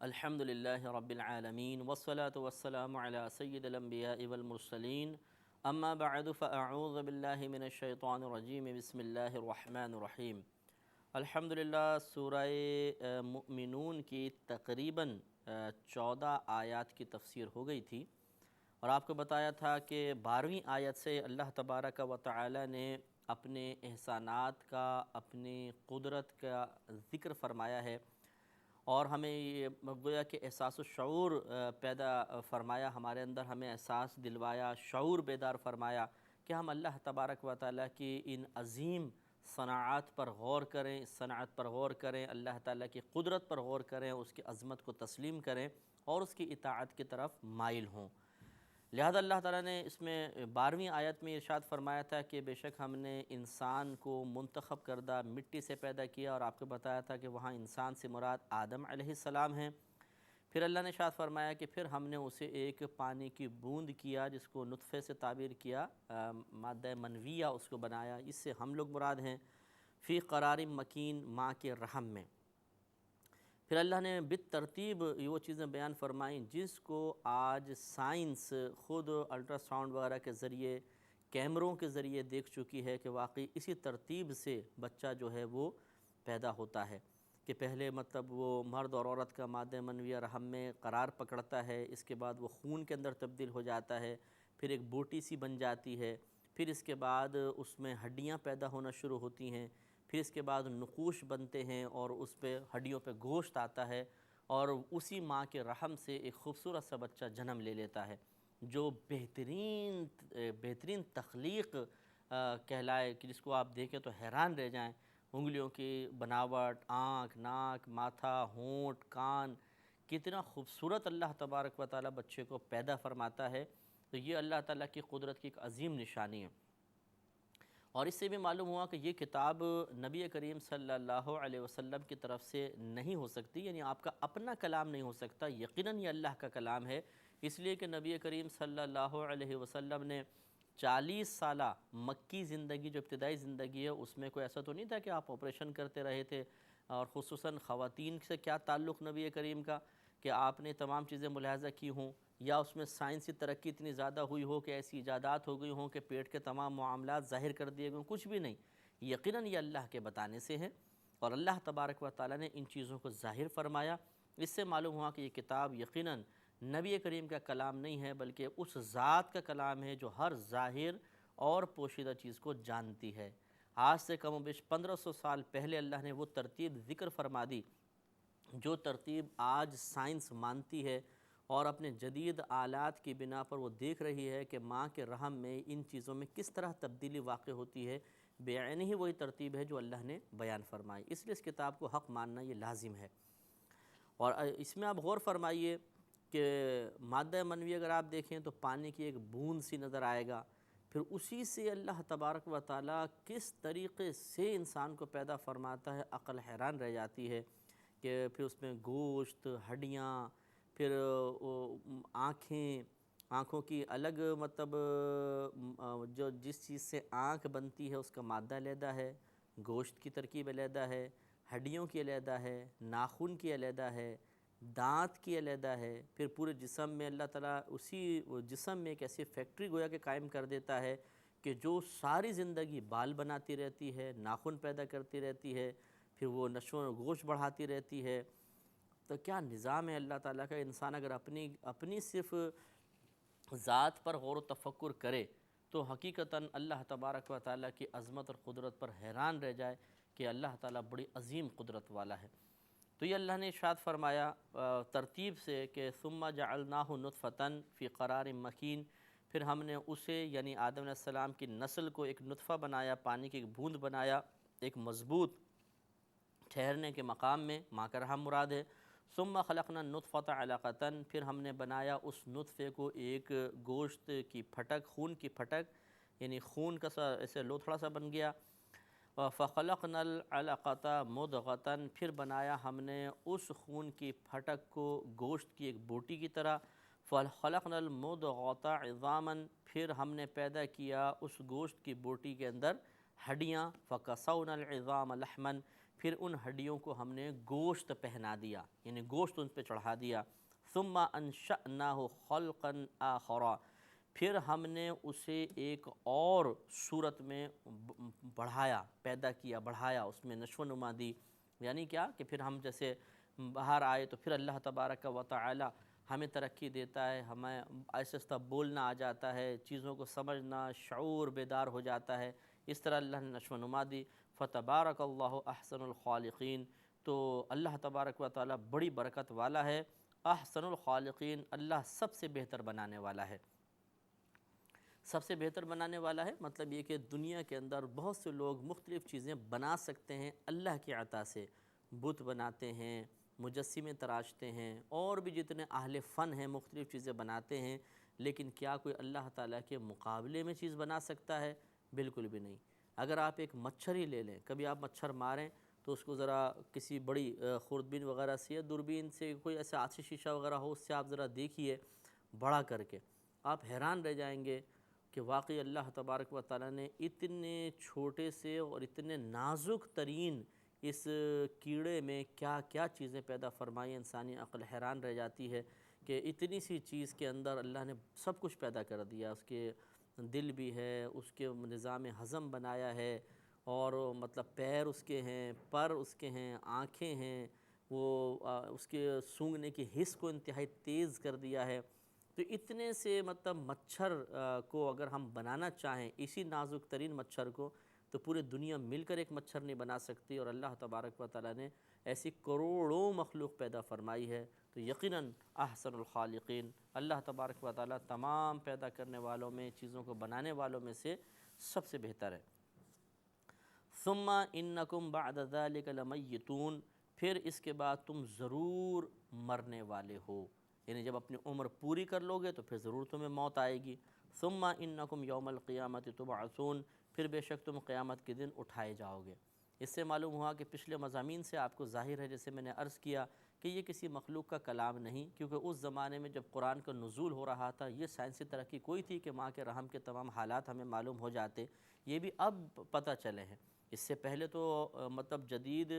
الحمد للہ رب العالمین والصلاة والسلام علی سید الانبیاء والمرسلین اما بعد فاعوذ باللہ من الشیطان الرجیم بسم اللہ الرحمن الرحیم۔ الحمدللہ سورہ مؤمنون کی تقریباً 14 آیات کی تفسیر ہو گئی تھی، اور آپ کو بتایا تھا کہ 12ویں آیت سے اللہ تبارک و تعالی نے اپنے احسانات کا، اپنی قدرت کا ذکر فرمایا ہے، اور ہمیں یہ گویا کہ احساس الشعور پیدا فرمایا، ہمارے اندر ہمیں احساس دلوایا، شعور بیدار فرمایا کہ ہم اللہ تبارک و تعالیٰ کی ان عظیم صناعات پر غور کریں، اس صنعت پر غور کریں، اللہ تعالیٰ کی قدرت پر غور کریں، اس کی عظمت کو تسلیم کریں اور اس کی اطاعت کی طرف مائل ہوں۔ لہذا اللہ تعالیٰ نے اس میں 12ویں آیت میں ارشاد فرمایا تھا کہ بے شک ہم نے انسان کو منتخب کردہ مٹی سے پیدا کیا، اور آپ کو بتایا تھا کہ وہاں انسان سے مراد آدم علیہ السلام ہیں۔ پھر اللہ نے ارشاد فرمایا کہ پھر ہم نے اسے ایک پانی کی بوند کیا، جس کو نطفے سے تعبیر کیا، مادہ منویہ اس کو بنایا، اس سے ہم لوگ مراد ہیں، فی قرار مکین، ماں کے رحم میں۔ پھر اللہ نے بالترتیب وہ چیزیں بیان فرمائیں جس کو آج سائنس خود الٹرا ساؤنڈ وغیرہ کے ذریعے، کیمروں کے ذریعے دیکھ چکی ہے کہ واقعی اسی ترتیب سے بچہ جو ہے وہ پیدا ہوتا ہے، کہ پہلے مطلب وہ مرد اور عورت کا مادہ منویہ رحم میں قرار پکڑتا ہے، اس کے بعد وہ خون کے اندر تبدیل ہو جاتا ہے، پھر ایک بوٹی سی بن جاتی ہے، پھر اس کے بعد اس میں ہڈیاں پیدا ہونا شروع ہوتی ہیں، پھر اس کے بعد نقوش بنتے ہیں اور اس پہ ہڈیوں پہ گوشت آتا ہے، اور اسی ماں کے رحم سے ایک خوبصورت سا بچہ جنم لے لیتا ہے، جو بہترین تخلیق کہلائے، کہ جس کو آپ دیکھیں تو حیران رہ جائیں۔ انگلیوں کی بناوٹ، آنکھ، ناک، ماتھا، ہونٹ، کان، کتنا خوبصورت اللہ تبارک و تعالیٰ بچے کو پیدا فرماتا ہے۔ تو یہ اللہ تعالیٰ کی قدرت کی ایک عظیم نشانی ہے، اور اس سے بھی معلوم ہوا کہ یہ کتاب نبی کریم صلی اللہ علیہ وسلم کی طرف سے نہیں ہو سکتی، یعنی آپ کا اپنا کلام نہیں ہو سکتا، یقیناً یہ اللہ کا کلام ہے، اس لیے کہ نبی کریم صلی اللہ علیہ وسلم نے 40 سالہ مکی زندگی، جو ابتدائی زندگی ہے، اس میں کوئی ایسا تو نہیں تھا کہ آپ آپریشن کرتے رہے تھے، اور خصوصاً خواتین سے کیا تعلق نبی کریم کا کہ آپ نے تمام چیزیں ملاحظہ کی ہوں، یا اس میں سائنسی ترقی اتنی زیادہ ہوئی ہو کہ ایسی ایجادات ہو گئی ہوں کہ پیٹ کے تمام معاملات ظاہر کر دیے گئے، کچھ بھی نہیں، یقیناً یہ اللہ کے بتانے سے ہے، اور اللہ تبارک و تعالیٰ نے ان چیزوں کو ظاہر فرمایا۔ اس سے معلوم ہوا کہ یہ کتاب یقیناً نبی کریم کا کلام نہیں ہے، بلکہ اس ذات کا کلام ہے جو ہر ظاہر اور پوشیدہ چیز کو جانتی ہے۔ آج سے کم و بیش 1500 سال پہلے اللہ نے وہ ترتیب ذکر فرما دی جو ترتیب آج سائنس مانتی ہے، اور اپنے جدید آلات کی بنا پر وہ دیکھ رہی ہے کہ ماں کے رحم میں ان چیزوں میں کس طرح تبدیلی واقع ہوتی ہے، بعینہ ہی وہی ترتیب ہے جو اللہ نے بیان فرمائی، اس لیے اس کتاب کو حق ماننا یہ لازم ہے۔ اور اس میں آپ غور فرمائیے کہ مادہ منوی اگر آپ دیکھیں تو پانی کی ایک بوند سی نظر آئے گا، پھر اسی سے اللہ تبارک و تعالیٰ کس طریقے سے انسان کو پیدا فرماتا ہے، عقل حیران رہ جاتی ہے، کہ پھر اس میں گوشت، ہڈیاں، پھر آنکھوں کی الگ مطلب جو جس چیز سے آنکھ بنتی ہے اس کا مادہ علیحدہ ہے، گوشت کی ترکیب علیحدہ ہے، ہڈیوں کی علیحدہ ہے، ناخن کی علیحدہ ہے، دانت کی علیحدہ ہے، پھر پورے جسم میں اللہ تعالیٰ اسی جسم میں ایک ایسی فیکٹری گویا کہ قائم کر دیتا ہے کہ جو ساری زندگی بال بناتی رہتی ہے، ناخن پیدا کرتی رہتی ہے، پھر وہ نشو و گوشت بڑھاتی رہتی ہے۔ تو کیا نظام ہے اللہ تعالیٰ کا! انسان اگر اپنی صرف ذات پر غور و تفکر کرے تو حقیقتاً اللہ تبارک و تعالیٰ کی عظمت اور قدرت پر حیران رہ جائے کہ اللہ تعالیٰ بڑی عظیم قدرت والا ہے۔ تو یہ اللہ نے ارشاد فرمایا ترتیب سے کہ ثم جعلناہ نطفۃ فی قرار مکین، پھر ہم نے اسے یعنی آدم علیہ السلام کی نسل کو ایک نطفہ بنایا، پانی کی ایک بوند بنایا، ایک مضبوط ٹھہرنے کے مقام میں، ماں کا رحم مراد ہے۔ ثم خلقنا النطفۃ علقۃ، پھر ہم نے بنایا اس نطفے کو ایک گوشت کی پھٹک، خون کی پھٹک، یعنی خون کا سا ایسے لوتھڑا سا بن گیا۔ فخلقنا العلقۃ مضغۃ، پھر بنایا ہم نے اس خون کی پھٹک کو گوشت کی ایک بوٹی کی طرح۔ فخلقنا المضغۃ عظاما، پھر ہم نے پیدا کیا اس گوشت کی بوٹی کے اندر ہڈیاں۔ فکسونا العظام لحما، پھر ان ہڈیوں کو ہم نے گوشت پہنا دیا، یعنی گوشت ان پہ چڑھا دیا۔ ثم انشأناہ خلقا آخر، پھر ہم نے اسے ایک اور صورت میں بڑھایا، پیدا کیا، بڑھایا، اس میں نشو و نما دی۔ یعنی کیا کہ پھر ہم جیسے باہر آئے تو پھر اللہ تبارک و تعالی ہمیں ترقی دیتا ہے، ہمیں آہستہ آہستہ بولنا آ جاتا ہے، چیزوں کو سمجھنا، شعور بیدار ہو جاتا ہے۔ اس طرح اللہ نے نشو و نما دی۔ فتبارک اللہ احسن الخالقین، تو اللہ تبارک و تعالی بڑی برکت والا ہے، احسن الخالقین، اللہ سب سے بہتر بنانے والا ہے۔ سب سے بہتر بنانے والا ہے مطلب یہ کہ دنیا کے اندر بہت سے لوگ مختلف چیزیں بنا سکتے ہیں اللہ کی عطا سے، بت بناتے ہیں، مجسمے تراشتے ہیں، اور بھی جتنے اہل فن ہیں مختلف چیزیں بناتے ہیں، لیکن کیا کوئی اللہ تعالیٰ کے مقابلے میں چیز بنا سکتا ہے؟ بالکل بھی نہیں۔ اگر آپ ایک مچھر ہی لے لیں، کبھی آپ مچھر ماریں تو اس کو ذرا کسی بڑی خوردبین وغیرہ سے یا دوربین سے، کوئی ایسا آتش شیشہ وغیرہ ہو، اس سے آپ ذرا دیکھیے بڑا کر کے، آپ حیران رہ جائیں گے کہ واقعی اللہ تبارک و تعالیٰ نے اتنے چھوٹے سے اور اتنے نازک ترین اس کیڑے میں کیا کیا چیزیں پیدا فرمائی، انسانی عقل حیران رہ جاتی ہے کہ اتنی سی چیز کے اندر اللہ نے سب کچھ پیدا کر دیا۔ اس کے دل بھی ہے، اس کے نظام ہضم بنایا ہے، اور مطلب پیر اس کے ہیں، پر اس کے ہیں، آنکھیں ہیں، وہ اس کے سونگھنے کی حس کو انتہائی تیز کر دیا ہے۔ تو اتنے سے مطلب مچھر کو اگر ہم بنانا چاہیں، اسی نازک ترین مچھر کو، تو پورے دنیا مل کر ایک مچھر نہیں بنا سکتی، اور اللہ تبارک و تعالیٰ نے ایسی کروڑوں مخلوق پیدا فرمائی ہے۔ تو یقیناً احسن الخالقین، اللہ تبارک و تعالیٰ تمام پیدا کرنے والوں میں، چیزوں کو بنانے والوں میں سے سب سے بہتر ہے۔ ثم انکم بعد ذلک لمیتون، پھر اس کے بعد تم ضرور مرنے والے ہو، یعنی جب اپنی عمر پوری کر لو گے تو پھر ضرور تمہیں موت آئے گی۔ ثم انکم یوم القیامت تبعثون، پھر بے شک تم قیامت کے دن اٹھائے جاؤ گے۔ اس سے معلوم ہوا کہ پچھلے مضامین سے آپ کو ظاہر ہے، جیسے میں نے عرض کیا کہ یہ کسی مخلوق کا کلام نہیں، کیونکہ اس زمانے میں جب قرآن کا نزول ہو رہا تھا یہ سائنسی ترقی کوئی تھی کہ ماں کے رحم کے تمام حالات ہمیں معلوم ہو جاتے، یہ بھی اب پتہ چلے ہیں۔ اس سے پہلے تو مطلب جدید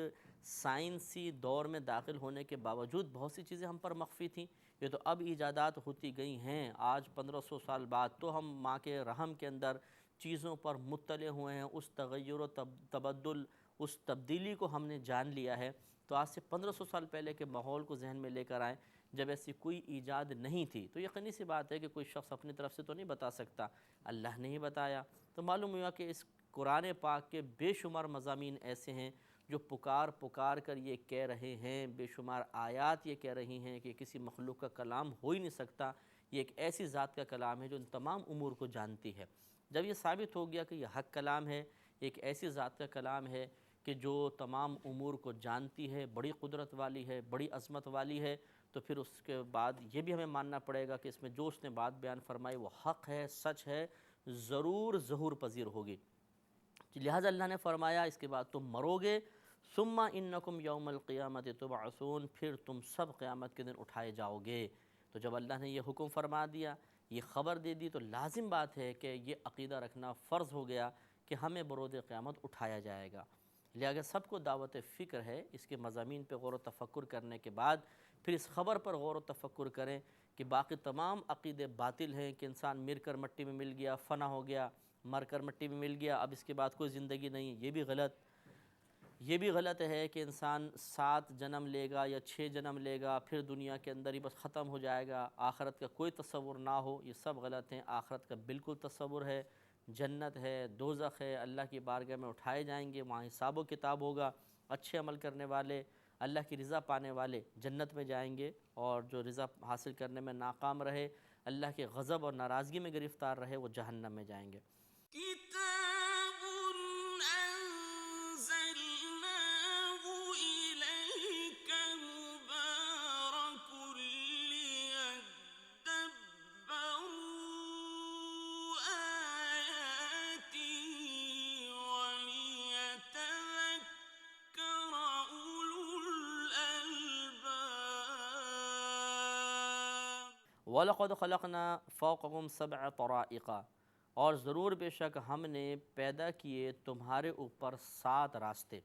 سائنسی دور میں داخل ہونے کے باوجود بہت سی چیزیں ہم پر مخفی تھیں، یہ تو اب ایجادات ہوتی گئی ہیں۔ آج 1500 سال بعد تو ہم ماں کے رحم کے اندر چیزوں پر مطلع ہوئے ہیں، اس تغیر و تبدل، اس تبدیلی کو ہم نے جان لیا ہے۔ تو آج سے 1500 سال پہلے کے ماحول کو ذہن میں لے کر آئیں، جب ایسی کوئی ایجاد نہیں تھی، تو یقینی سی بات ہے کہ کوئی شخص اپنی طرف سے تو نہیں بتا سکتا، اللہ نے ہی بتایا۔ تو معلوم ہوا کہ اس قرآن پاک کے بے شمار مضامین ایسے ہیں جو پکار کر یہ کہہ رہے ہیں، بے شمار آیات یہ کہہ رہی ہیں کہ کسی مخلوق کا کلام ہو ہی نہیں سکتا، یہ ایک ایسی ذات کا کلام ہے جو ان تمام امور کو جانتی ہے۔ جب یہ ثابت ہو گیا کہ یہ حق کلام ہے، ایک ایسی ذات کا کلام ہے کہ جو تمام امور کو جانتی ہے، بڑی قدرت والی ہے، بڑی عظمت والی ہے، تو پھر اس کے بعد یہ بھی ہمیں ماننا پڑے گا کہ اس میں جو اس نے بات بیان فرمائی وہ حق ہے، سچ ہے، ضرور ظہور پذیر ہوگی۔ لہٰذا اللہ نے فرمایا اس کے بعد تم مرو گے، ثم انکم یوم القیامت تبعثون، پھر تم سب قیامت کے دن اٹھائے جاؤ گے۔ تو جب اللہ نے یہ حکم فرما دیا، یہ خبر دے دی، تو لازم بات ہے کہ یہ عقیدہ رکھنا فرض ہو گیا کہ ہمیں بروز قیامت اٹھایا جائے گا۔ لہذا سب کو دعوت فکر ہے اس کے مضامین پہ غور و تفکر کرنے کے بعد پھر اس خبر پر غور و تفکر کریں کہ باقی تمام عقیدے باطل ہیں، کہ انسان مر کر مٹی میں مل گیا، فنا ہو گیا، مر کر مٹی میں مل گیا، اب اس کے بعد کوئی زندگی نہیں، یہ بھی غلط۔ یہ بھی غلط ہے کہ انسان 7 جنم لے گا یا 6 جنم لے گا، پھر دنیا کے اندر ہی بس ختم ہو جائے گا، آخرت کا کوئی تصور نہ ہو، یہ سب غلط ہیں۔ آخرت کا بالکل تصور ہے، جنت ہے، دوزخ ہے، اللہ کی بارگاہ میں اٹھائے جائیں گے، وہاں حساب و کتاب ہوگا، اچھے عمل کرنے والے، اللہ کی رضا پانے والے جنت میں جائیں گے، اور جو رضا حاصل کرنے میں ناکام رہے، اللہ کے غضب اور ناراضگی میں گرفتار رہے، وہ جہنم میں جائیں گے۔ کتاب انزلناه الیک مبارک لیدبروا آیاته ولیتذکر اولو الالباب۔ وَلَقَدْ خَلَقْنَا فَوْقَكُمْ سَبْعَ طَرَائِقَ، اور ضرور بے شک ہم نے پیدا کیے تمہارے اوپر 7 راستے۔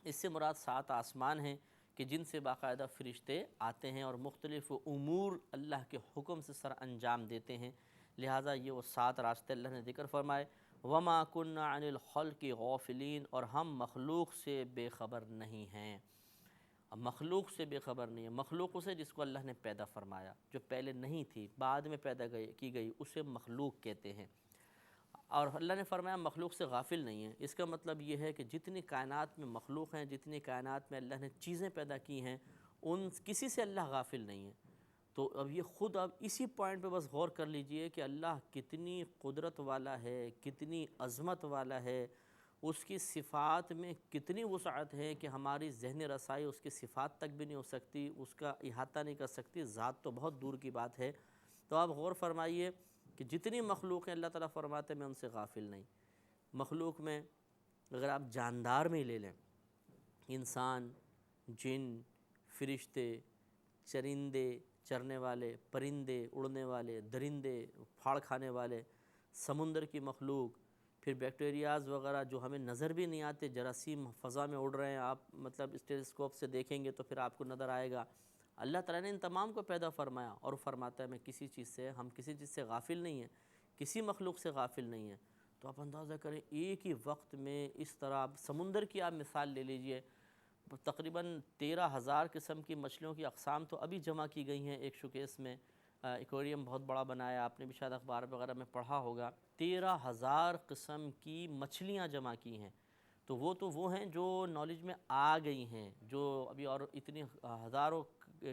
اس سے مراد 7 آسمان ہیں کہ جن سے باقاعدہ فرشتے آتے ہیں اور مختلف امور اللہ کے حکم سے سر انجام دیتے ہیں، لہٰذا یہ وہ 7 راستے اللہ نے ذکر فرمائے۔ وَمَا كُنَّا عَنِ الْخَلْقِ غَافِلِينَ، اور ہم مخلوق سے بے خبر نہیں ہیں۔ اب مخلوق سے بے خبر نہیں ہے، مخلوق اسے جس کو اللہ نے پیدا فرمایا، جو پہلے نہیں تھی بعد میں پیدا کی گئی، اسے مخلوق کہتے ہیں۔ اور اللہ نے فرمایا مخلوق سے غافل نہیں ہے، اس کا مطلب یہ ہے کہ جتنی کائنات میں مخلوق ہیں، جتنی کائنات میں اللہ نے چیزیں پیدا کی ہیں، ان کسی سے اللہ غافل نہیں ہے۔ تو اب یہ خود اب اسی پوائنٹ پہ بس غور کر لیجئے کہ اللہ کتنی قدرت والا ہے، کتنی عظمت والا ہے، اس کی صفات میں کتنی وسعت ہے کہ ہماری ذہنی رسائی اس کی صفات تک بھی نہیں ہو سکتی، اس کا احاطہ نہیں کر سکتی، ذات تو بہت دور کی بات ہے۔ تو آپ غور فرمائیے کہ جتنی مخلوق ہیں اللہ تعالیٰ فرماتے ہیں میں ان سے غافل نہیں۔ مخلوق میں اگر آپ جاندار میں لے لیں، انسان، جن، فرشتے، چرندے، چرنے والے، پرندے، اڑنے والے، درندے، پھاڑ کھانے والے، سمندر کی مخلوق، پھر بیکٹیریاز وغیرہ جو ہمیں نظر بھی نہیں آتے، جراثیم فضا میں اڑ رہے ہیں، آپ مطلب اسٹیلسکوپ سے دیکھیں گے تو پھر آپ کو نظر آئے گا۔ اللہ تعالیٰ نے ان تمام کو پیدا فرمایا اور فرماتا ہے میں ہم کسی چیز سے غافل نہیں ہیں، کسی مخلوق سے غافل نہیں ہیں۔ تو آپ اندازہ کریں ایک ہی وقت میں اس طرح سمندر کی آپ مثال لے لیجئے، تقریباً 13,000 قسم کی مچھلیوں کی اقسام تو ابھی جمع کی گئی ہیں ایک شوکیس میں، ایکویریم بہت بڑا بنایا، آپ نے بھی شاید اخبار وغیرہ میں پڑھا ہوگا، 13,000 قسم کی مچھلیاں جمع کی ہیں۔ تو وہ ہیں جو نالج میں آ گئی ہیں، جو ابھی اور اتنی ہزاروں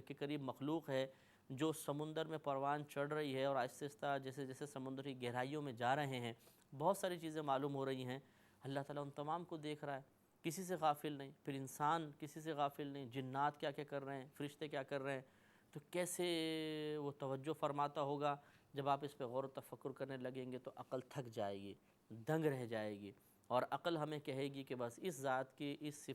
کے قریب مخلوق ہے جو سمندر میں پروان چڑھ رہی ہے، اور آہستہ آہستہ جیسے جیسے سمندر کی گہرائیوں میں جا رہے ہیں بہت ساری چیزیں معلوم ہو رہی ہیں۔ اللہ تعالیٰ ان تمام کو دیکھ رہا ہے، کسی سے غافل نہیں۔ پھر انسان کسی سے غافل نہیں، جنات کیا کیا کر رہے ہیں، فرشتے کیا کر رہے ہیں، تو کیسے وہ توجہ فرماتا ہوگا۔ جب آپ اس پہ غور و تفکر کرنے لگیں گے تو عقل تھک جائے گی، دنگ رہ جائے گی، اور عقل ہمیں کہے گی کہ بس اس ذات کی اس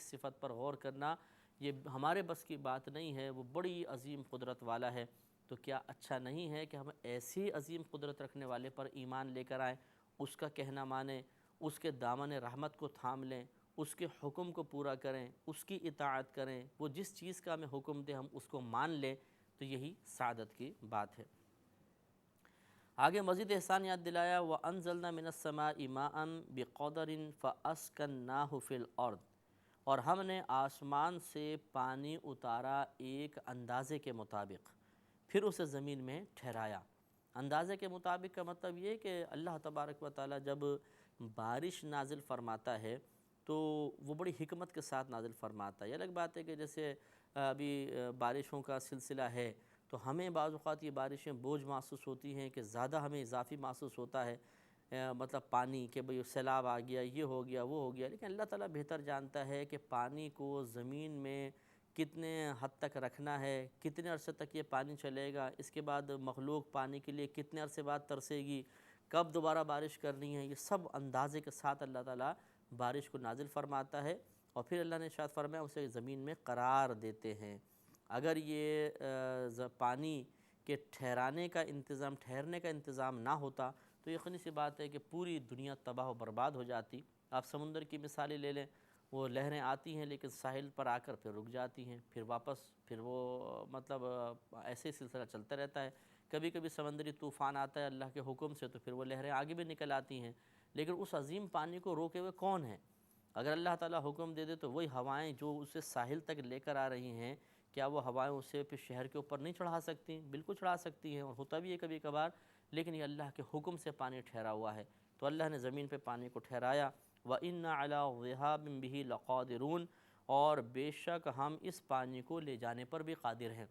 صفت پر غور کرنا یہ ہمارے بس کی بات نہیں ہے، وہ بڑی عظیم قدرت والا ہے۔ تو کیا اچھا نہیں ہے کہ ہم ایسی عظیم قدرت رکھنے والے پر ایمان لے کر آئیں، اس کا کہنا مانیں، اس کے دامن رحمت کو تھام لیں، اس کے حکم کو پورا کریں، اس کی اطاعت کریں، وہ جس چیز کا ہمیں حکم دے ہم اس کو مان لیں، تو یہی سعادت کی بات ہے۔ آگے مزید احسان یاد دلایا، وَأَنزَلْنَا مِنَ السَّمَاءِ مَاءً بِقَدَرٍ فَأَسْكَنَّاهُ فِي الْأَرْضِ، اور ہم نے آسمان سے پانی اتارا ایک اندازے کے مطابق، پھر اسے زمین میں ٹھہرایا۔ اندازے کے مطابق کا مطلب یہ کہ اللہ تبارک و تعالیٰ جب بارش نازل فرماتا ہے تو وہ بڑی حکمت کے ساتھ نازل فرماتا ہے۔ یہ الگ بات ہے کہ جیسے ابھی بارشوں کا سلسلہ ہے تو ہمیں بعض اوقات یہ بارشیں بوجھ محسوس ہوتی ہیں کہ زیادہ ہمیں اضافی محسوس ہوتا ہے، مطلب پانی کہ بھئی سیلاب آ گیا، یہ ہو گیا، وہ ہو گیا، لیکن اللہ تعالیٰ بہتر جانتا ہے کہ پانی کو زمین میں کتنے حد تک رکھنا ہے، کتنے عرصے تک یہ پانی چلے گا، اس کے بعد مخلوق پانی کے لیے کتنے عرصے بعد ترسے گی، کب دوبارہ بارش کرنی ہے، یہ سب اندازے کے ساتھ اللہ تعالیٰ بارش کو نازل فرماتا ہے، اور پھر اللہ نے ارشاد فرمایا اسے زمین میں قرار دیتے ہیں۔ اگر یہ پانی کے ٹھہرنے کا انتظام نہ ہوتا تو یقینی سی بات ہے کہ پوری دنیا تباہ و برباد ہو جاتی۔ آپ سمندر کی مثالیں لے لیں، وہ لہریں آتی ہیں لیکن ساحل پر آ کر پھر رک جاتی ہیں، پھر وہ مطلب ایسے سلسلہ چلتا رہتا ہے۔ کبھی کبھی سمندری طوفان آتا ہے اللہ کے حکم سے تو پھر وہ لہریں آگے بھی نکل آتی ہیں، لیکن اس عظیم پانی کو روکے ہوئے کون ہے؟ اگر اللہ تعالیٰ حکم دے دے تو وہی ہوائیں جو اسے ساحل تک لے کر آ رہی ہیں، کیا وہ ہوائیں اسے پھر شہر کے اوپر نہیں چڑھا سکتی؟ بالکل چڑھا سکتی ہیں، اور ہوتا بھی ہے کبھی کبھار، لیکن یہ اللہ کے حکم سے پانی ٹھہرا ہوا ہے۔ تو اللہ نے زمین پہ پانی کو ٹھہرایا، وَإِنَّ عَلَىٰ ذِهَابٍ بِهِ لَقَادِرُونَ، اور بے شک ہم اس پانی کو لے جانے پر بھی قادر ہیں،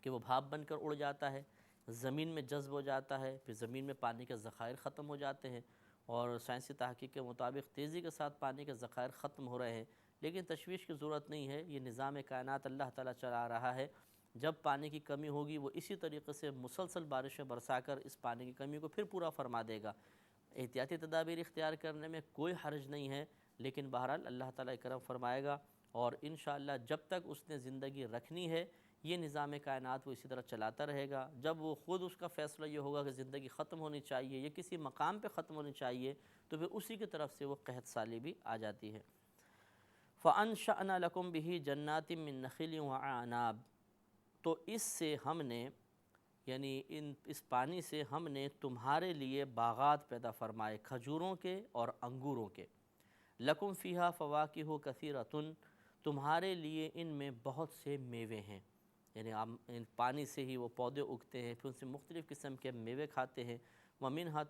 کہ وہ بھاپ بن کر اڑ جاتا ہے، زمین میں جذب ہو جاتا ہے، پھر زمین میں پانی کے ذخائر ختم ہو جاتے ہیں، اور سائنسی تحقیق کے مطابق تیزی کے ساتھ پانی کے ذخائر ختم ہو رہے ہیں، لیکن تشویش کی ضرورت نہیں ہے، یہ نظام کائنات اللہ تعالیٰ چلا رہا ہے۔ جب پانی کی کمی ہوگی وہ اسی طریقے سے مسلسل بارشیں برسا کر اس پانی کی کمی کو پھر پورا فرما دے گا۔ احتیاطی تدابیر اختیار کرنے میں کوئی حرج نہیں ہے، لیکن بہرحال اللہ تعالیٰ کرم فرمائے گا، اور انشاءاللہ جب تک اس نے زندگی رکھنی ہے یہ نظام کائنات وہ اسی طرح چلاتا رہے گا۔ جب وہ خود اس کا فیصلہ یہ ہوگا کہ زندگی ختم ہونی چاہیے یا کسی مقام پہ ختم ہونی چاہیے تو پھر اسی کی طرف سے وہ قحط سالی بھی آ جاتی ہے۔ فَأَنشَأْنَا لَكُمْ بِهِ جَنَّاتٍ مِّن نَخِيلٍ وَأَعْنَابٍ، تو اس سے ہم نے یعنی اس پانی سے ہم نے تمہارے لیے باغات پیدا فرمائے کھجوروں کے اور انگوروں کے، لَكُمْ فِيهَا فَوَاكِهُ كَثِيرَةٌ، تمہارے لیے ان میں بہت سے میوے ہیں، یعنی ہم ان پانی سے ہی وہ پودے اگتے ہیں، پھر ان سے مختلف قسم کے میوے کھاتے ہیں، وَمِنْهَا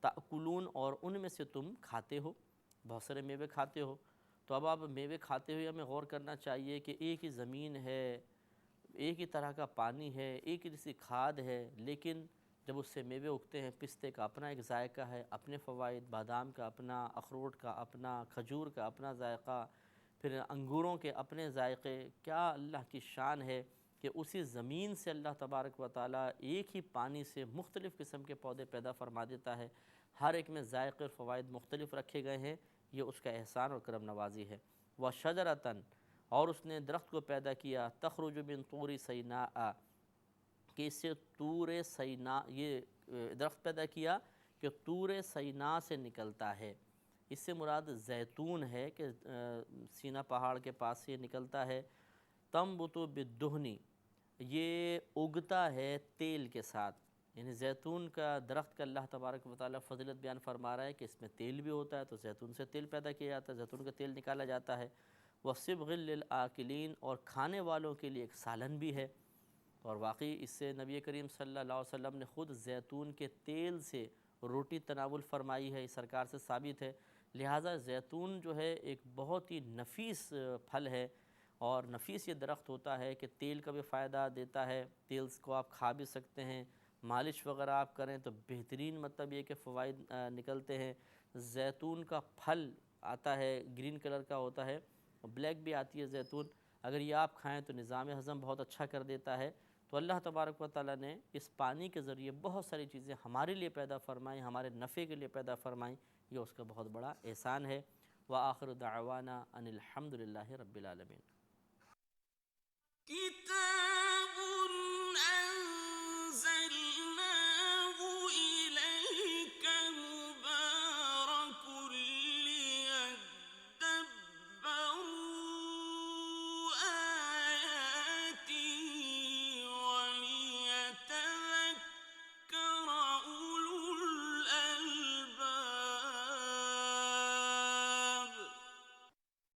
تَأْكُلُونَ اور ان میں سے تم کھاتے ہو، بہت سارے میوے کھاتے ہو۔ تو اب آپ میوے کھاتے ہوئے ہمیں غور کرنا چاہیے کہ ایک ہی زمین ہے، ایک ہی طرح کا پانی ہے، ایک ہی جیسی کھاد ہے، لیکن جب اس سے میوے اگتے ہیں، پستے کا اپنا ایک ذائقہ ہے، اپنے فوائد، بادام کا اپنا، اخروٹ کا اپنا، کھجور کا اپنا ذائقہ، پھر انگوروں کے اپنے ذائقے، کیا اللہ کی شان ہے کہ اسی زمین سے اللہ تبارک و تعالیٰ ایک ہی پانی سے مختلف قسم کے پودے پیدا فرما دیتا ہے، ہر ایک میں ذائقے اور فوائد مختلف رکھے گئے ہیں، یہ اس کا احسان اور کرم نوازی ہے۔ وَشَجَرَةً، اور اس نے درخت کو پیدا کیا، تخرج من طور سیناء، کہ اس سے طور سینا، یہ درخت پیدا کیا کہ طور سینا سے نکلتا ہے، اس سے مراد زیتون ہے کہ سینا پہاڑ کے پاس سے یہ نکلتا ہے، تنبت بالدہن، یہ اگتا ہے تیل کے ساتھ، یعنی زیتون کا درخت کا اللہ تبارک و تعالیٰ فضیلت بیان فرما رہا ہے کہ اس میں تیل بھی ہوتا ہے، تو زیتون سے تیل پیدا کیا جاتا ہے، زیتون کا تیل نکالا جاتا ہے، وَصِبْغٍ لِلْآكِلِينَ، اور کھانے والوں کے لیے ایک سالن بھی ہے، اور واقعی اس سے نبی کریم صلی اللہ علیہ وسلم نے خود زیتون کے تیل سے روٹی تناول فرمائی ہے، اس سرکار سے ثابت ہے، لہٰذا زیتون جو ہے ایک بہت ہی نفیس پھل ہے، اور نفیس یہ درخت ہوتا ہے کہ تیل کا بھی فائدہ دیتا ہے، تیل کو آپ کھا بھی سکتے ہیں، مالش وغیرہ آپ کریں تو بہترین مطلب یہ کہ فوائد نکلتے ہیں۔ زیتون کا پھل آتا ہے، گرین کلر کا ہوتا ہے، بلیک بھی آتی ہے زیتون، اگر یہ آپ کھائیں تو نظام ہضم بہت اچھا کر دیتا ہے۔ تو اللہ تبارک و تعالیٰ نے اس پانی کے ذریعے بہت ساری چیزیں ہمارے لیے پیدا فرمائیں، ہمارے نفع کے لیے پیدا فرمائیں، یہ اس کا بہت بڑا احسان ہے۔ وآخر دعوانا ان الحمد للہ رب العالمین۔ كتاب أنزلناه